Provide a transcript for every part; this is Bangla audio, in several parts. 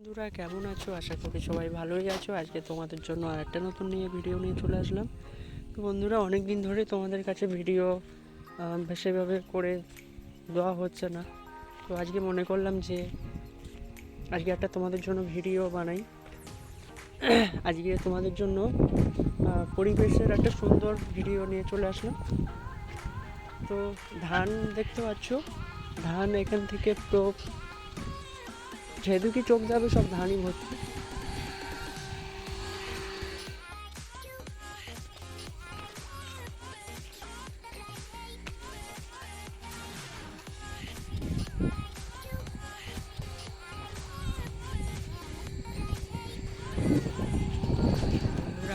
বন্ধুরা কেমন আছো? আশা করি সবাই ভালোই আছো। আজকে তোমাদের জন্য আরেকটা নতুন ভিডিও নিয়ে চলে আসলাম। তো বন্ধুরা, অনেক দিন ধরে তোমাদের কাছে ভিডিও সেভাবে করে দেওয়া হচ্ছে না। তো আজকে মনে করলাম যে আজকে একটা তোমাদের জন্য ভিডিও বানাই। আজকে তোমাদের জন্য পরিবেশের একটা সুন্দর ভিডিও নিয়ে চলে আসলাম। তো ধান দেখতে পাচ্ছ, ধান এখান থেকে পুরো যেদিকে চোখ যাবে সব ধানই ভর্তি।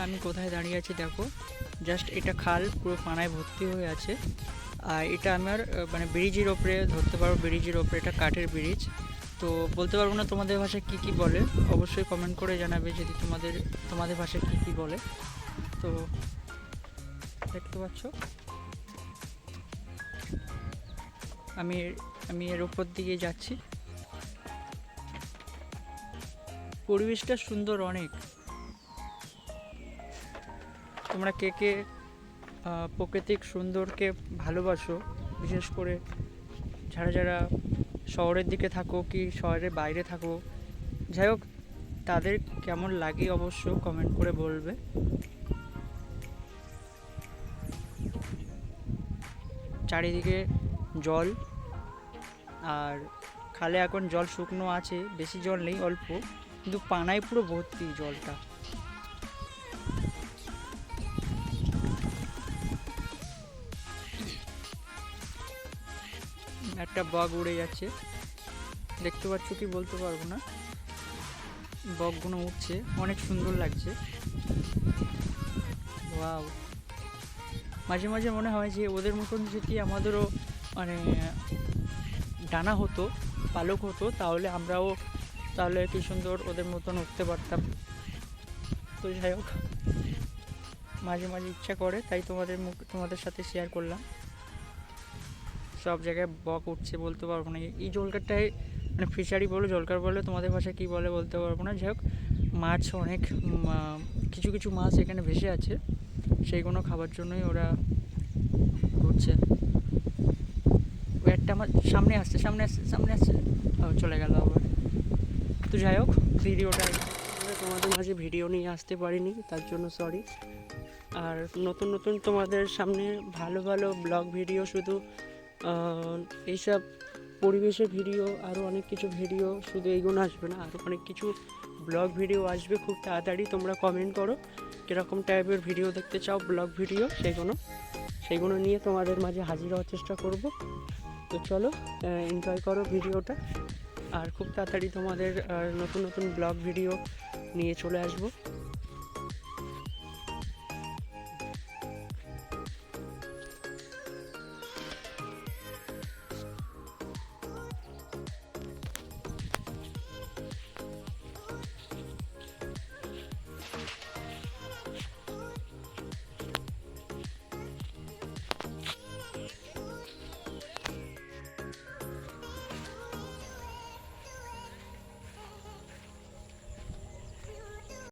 আমি কোথায় দাঁড়িয়ে আছি দেখো, জাস্ট এটা খাল পুরো পানায় ভর্তি হয়ে আছে। আর এটা আমার মানে ব্রিজের ওপরে ধরতে পারো, ব্রিজের ওপরে, এটা কাঠের ব্রিজ। তো বলতে পারবো না তোমাদের ভাষায় কী কী বলে, অবশ্যই কমেন্ট করে জানাবে যদি তোমাদের ভাষায় কী কী বলে। তো দেখতে পাচ্ছ আমি আমি এর ওপর দিকে যাচ্ছি। পরিবেশটা সুন্দর অনেক। তোমরা কে কে প্রাকৃতিক সুন্দরকে ভালোবাসো, বিশেষ করে যারা যারা শহরের দিকে থাকো কি শহরের বাইরে থাকো, যাই হোক তাদের কেমন লাগে অবশ্য কমেন্ট করে বলবে। চারিদিকে জল, আর খালে এখন জল শুকনো আছে, বেশি জল নেই, অল্প, কিন্তু পানায় পুরো ভর্তি জলটা। একটা বক উড়ে যাচ্ছে, দেখতে পাচ্ছ কি বলতে পারবো না, বকগুলো উঠছে, অনেক সুন্দর লাগছে। ওয়াও, মাঝে মাঝে মনে হয় যে ওদের মতন যদি আমাদেরও মানে ডানা হতো, পালক হতো, তাহলে কি সুন্দর ওদের মতন উঠতে পারতাম। তো যাই হোক, মাঝে মাঝে ইচ্ছা করে, তাই তোমাদের সাথে শেয়ার করলাম। সব জায়গায় বক উঠছে, বলতে পারবো না এই জলকারটায়, মানে ফিশারি বলো জলকার বলে, তোমাদের ভাষায় কী বলে বলতে পারবো না। যাই হোক, মাছ অনেক, কিছু কিছু মাছ এখানে ভেসে আছে, সেইগুলো খাবার জন্যই ওরা ঘুরছে। ওই একটা আমার সামনে আসছে, চলে গেল আবার। তো যাই হোক, ভিডিওটা তোমাদের মাঝে ভিডিও নিয়ে আসতে পারিনি, তার জন্য সরি। আর নতুন নতুন তোমাদের সামনে ভালো ভালো ব্লগ ভিডিও, শুধু এইসব পরিবেশের ভিডিও, আরও অনেক কিছু ভিডিও, শুধু এইগুলো আসবে না, আরও অনেক কিছু ব্লগ ভিডিও আসবে খুব তাড়াতাড়ি। তোমরা কমেন্ট করো কীরকম টাইপের ভিডিও দেখতে চাও, ব্লগ ভিডিও, সেইগুলো নিয়ে তোমাদের মাঝে হাজির হওয়ার চেষ্টা করব। তো চলো, এনজয় করো ভিডিওটা। আর খুব তাড়াতাড়ি তোমাদের নতুন নতুন ব্লগ ভিডিও নিয়ে চলে আসবো।